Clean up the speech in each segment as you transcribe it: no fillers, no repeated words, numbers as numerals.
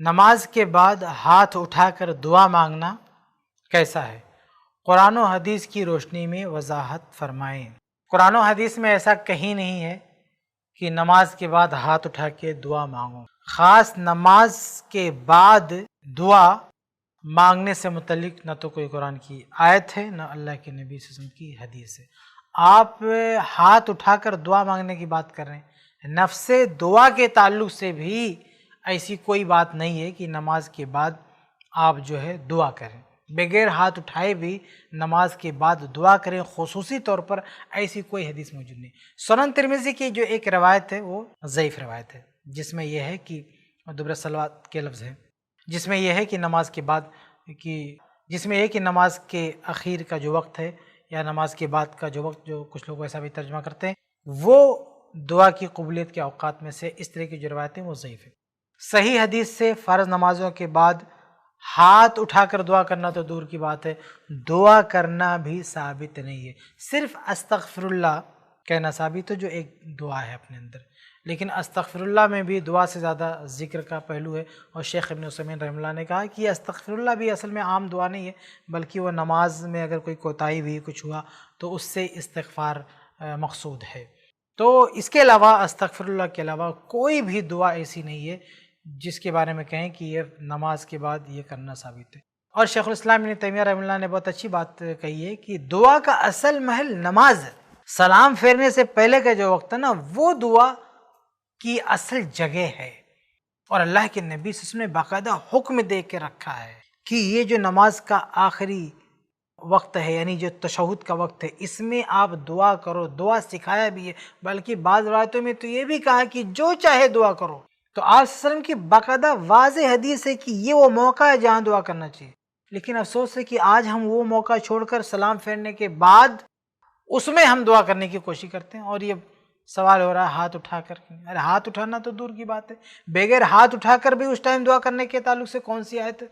نماز کے بعد ہاتھ اٹھا کر دعا مانگنا کیسا ہے؟ قرآن و حدیث کی روشنی میں وضاحت فرمائیں۔ قرآن و حدیث میں ایسا کہیں نہیں ہے کہ نماز کے بعد ہاتھ اٹھا کے دعا مانگو۔ خاص نماز کے بعد دعا مانگنے سے متعلق نہ تو کوئی قرآن کی آیت ہے نہ اللہ کے نبی صلی اللہ علیہ وسلم کی حدیث ہے۔ آپ ہاتھ اٹھا کر دعا مانگنے کی بات کر رہے ہیں، نفس دعا کے تعلق سے بھی ایسی کوئی بات نہیں ہے کہ نماز کے بعد آپ جو ہے دعا کریں، بغیر ہاتھ اٹھائے بھی نماز کے بعد دعا کریں، خصوصی طور پر ایسی کوئی حدیث موجود نہیں۔ سنن ترمذی کی جو ایک روایت ہے وہ ضعیف روایت ہے، جس میں یہ ہے کہ دبر صلوات کے لفظ ہے، جس میں یہ ہے کہ نماز کے اخیر کا جو وقت ہے یا نماز کے بعد کا جو وقت، جو کچھ لوگ ایسا بھی ترجمہ کرتے ہیں، وہ دعا کی قبولیت کے اوقات میں سے اس طرح کی جو روایتیں وہ ضعیف ہے۔ صحیح حدیث سے فرض نمازوں کے بعد ہاتھ اٹھا کر دعا کرنا تو دور کی بات ہے، دعا کرنا بھی ثابت نہیں ہے۔ صرف استغفر اللہ کہنا ثابت ہے، جو ایک دعا ہے اپنے اندر، لیکن استغفر اللہ میں بھی دعا سے زیادہ ذکر کا پہلو ہے، اور شیخ ابن عثیمین رحمہ اللہ نے کہا کہ استغفر اللہ بھی اصل میں عام دعا نہیں ہے، بلکہ وہ نماز میں اگر کوئی کوتاہی ہوئی، کچھ ہوا تو اس سے استغفار مقصود ہے۔ تو اس کے علاوہ استغفر اللہ کے علاوہ کوئی بھی دعا ایسی نہیں ہے جس کے بارے میں کہیں کہ یہ نماز کے بعد یہ کرنا ثابت ہے۔ اور شیخ الاسلام ابن تیمیہ رحمہ اللہ نے بہت اچھی بات کہی ہے کہ دعا کا اصل محل نماز ہے، سلام پھیرنے سے پہلے کا جو وقت ہے نا، وہ دعا کی اصل جگہ ہے، اور اللہ کے نبی صلی اللہ علیہ وسلم نے باقاعدہ حکم دے کے رکھا ہے کہ یہ جو نماز کا آخری وقت ہے، یعنی جو تشہد کا وقت ہے، اس میں آپ دعا کرو۔ دعا سکھایا بھی ہے، بلکہ بعض روایتوں میں تو یہ بھی کہا کہ جو چاہے دعا کرو۔ تو آپ صلی اللہ علیہ وسلم کی باقاعدہ واضح حدیث ہے کہ یہ وہ موقع ہے جہاں دعا کرنا چاہیے، لیکن افسوس ہے کہ آج ہم وہ موقع چھوڑ کر سلام پھیرنے کے بعد اس میں ہم دعا کرنے کی کوشش کرتے ہیں، اور یہ سوال ہو رہا ہے ہاتھ اٹھا کر۔ ارے ہاتھ اٹھانا تو دور کی بات ہے، بغیر ہاتھ اٹھا کر بھی اس ٹائم دعا کرنے کے تعلق سے کون سی آیت ہے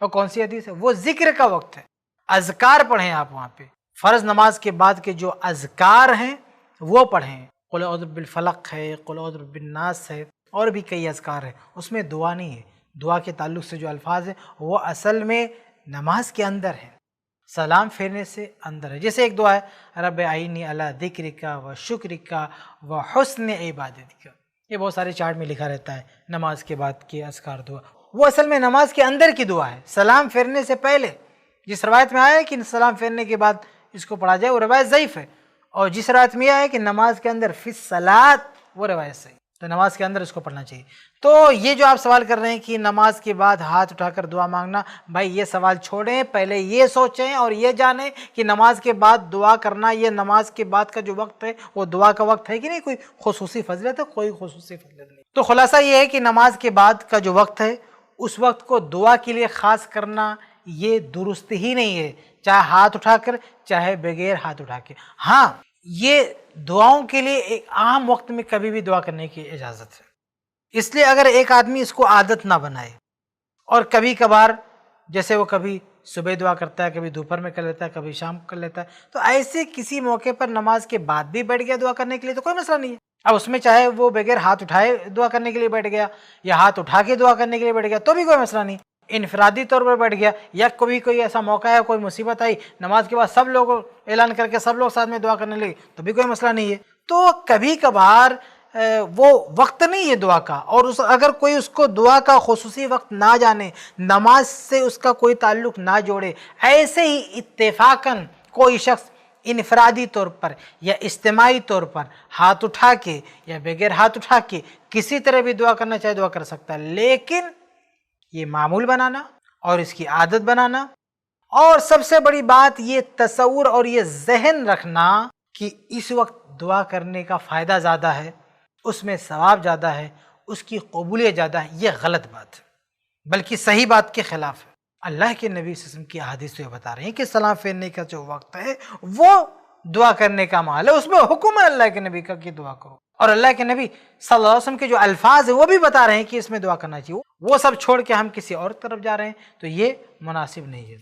اور کون سی حدیث ہے؟ وہ ذکر کا وقت ہے، اذکار پڑھیں آپ وہاں پہ، فرض نماز کے بعد کے جو اذکار ہیں وہ پڑھیں، قل اعوذ بالفلق ہے، قل اعوذ بالناس ہے، اور بھی کئی اذکار ہیں، اس میں دعا نہیں ہے۔ دعا کے تعلق سے جو الفاظ ہیں وہ اصل میں نماز کے اندر ہے، سلام پھیرنے سے اندر ہے۔ جیسے ایک دعا ہے رب اعینی علی ذکرک و شکرک و حسن عبادتک، یہ بہت سارے چارٹ میں لکھا رہتا ہے نماز کے بعد کی اذکار دعا، وہ اصل میں نماز کے اندر کی دعا ہے، سلام پھیرنے سے پہلے۔ جس روایت میں آیا ہے کہ سلام پھیرنے کے بعد اس کو پڑھا جائے وہ روایت ضعیف ہے، اور جس روایت میں آیا ہے کہ نماز کے اندر فی الصلاۃ وہ روایت صحیح، تو نماز کے اندر اس کو پڑھنا چاہیے۔ تو یہ جو آپ سوال کر رہے ہیں کہ نماز کے بعد ہاتھ اٹھا کر دعا مانگنا، بھائی یہ سوال چھوڑیں، پہلے یہ سوچیں اور یہ جانیں کہ نماز کے بعد دعا کرنا، یہ نماز کے بعد کا جو وقت ہے وہ دعا کا وقت ہے کہ نہیں، کوئی خصوصی فضیلت ہے؟ کوئی خصوصی فضیلت نہیں۔ تو خلاصہ یہ ہے کہ نماز کے بعد کا جو وقت ہے اس وقت کو دعا کے لیے خاص کرنا یہ درست ہی نہیں ہے، چاہے ہاتھ اٹھا کر چاہے بغیر ہاتھ اٹھا کے۔ ہاں، یہ دعاؤں کے لیے ایک عام وقت میں کبھی بھی دعا کرنے کی اجازت ہے، اس لیے اگر ایک آدمی اس کو عادت نہ بنائے اور کبھی کبھار، جیسے وہ کبھی صبح دعا کرتا ہے، کبھی دوپہر میں کر لیتا ہے، کبھی شام کو کر لیتا ہے، تو ایسے کسی موقع پر نماز کے بعد بھی بیٹھ گیا دعا کرنے کے لیے تو کوئی مسئلہ نہیں ہے۔ اب اس میں چاہے وہ بغیر ہاتھ اٹھائے دعا کرنے کے لیے بیٹھ گیا یا ہاتھ اٹھا کے دعا کرنے کے لیے بیٹھ گیا تو بھی کوئی مسئلہ نہیں، انفرادی طور پر بیٹھ گیا، یا کوئی ایسا موقع ہے، کوئی مصیبت آئی، نماز کے بعد سب لوگ اعلان کر کے سب لوگ ساتھ میں دعا کرنے لگے تو بھی کوئی مسئلہ نہیں ہے۔ تو کبھی کبھار وہ وقت نہیں ہے دعا کا، اور اگر کوئی اس کو دعا کا خصوصی وقت نہ جانے، نماز سے اس کا کوئی تعلق نہ جوڑے، ایسے ہی اتفاقاً کوئی شخص انفرادی طور پر یا اجتماعی طور پر ہاتھ اٹھا کے یا بغیر ہاتھ اٹھا کے کسی طرح بھی دعا کرنا چاہے دعا کر سکتا ہے، لیکن یہ معمول بنانا اور اس کی عادت بنانا، اور سب سے بڑی بات یہ تصور اور یہ ذہن رکھنا کہ اس وقت دعا کرنے کا فائدہ زیادہ ہے، اس میں ثواب زیادہ ہے، اس کی قبولیت زیادہ ہے، یہ غلط بات ہے، بلکہ صحیح بات کے خلاف ہے۔ اللہ کے نبی صلی اللہ علیہ وسلم کی احادیث سے بتا رہے ہیں کہ سلام پھیرنے کا جو وقت ہے وہ دعا کرنے کا محل ہے، اس میں حکم ہے اللہ کے نبی کا کہ دعا کرو، اور اللہ کے نبی صلی اللہ علیہ وسلم کے جو الفاظ ہیں وہ بھی بتا رہے ہیں کہ اس میں دعا کرنا چاہیے۔ وہ سب چھوڑ کے ہم کسی اور طرف جا رہے ہیں تو یہ مناسب نہیں ہے۔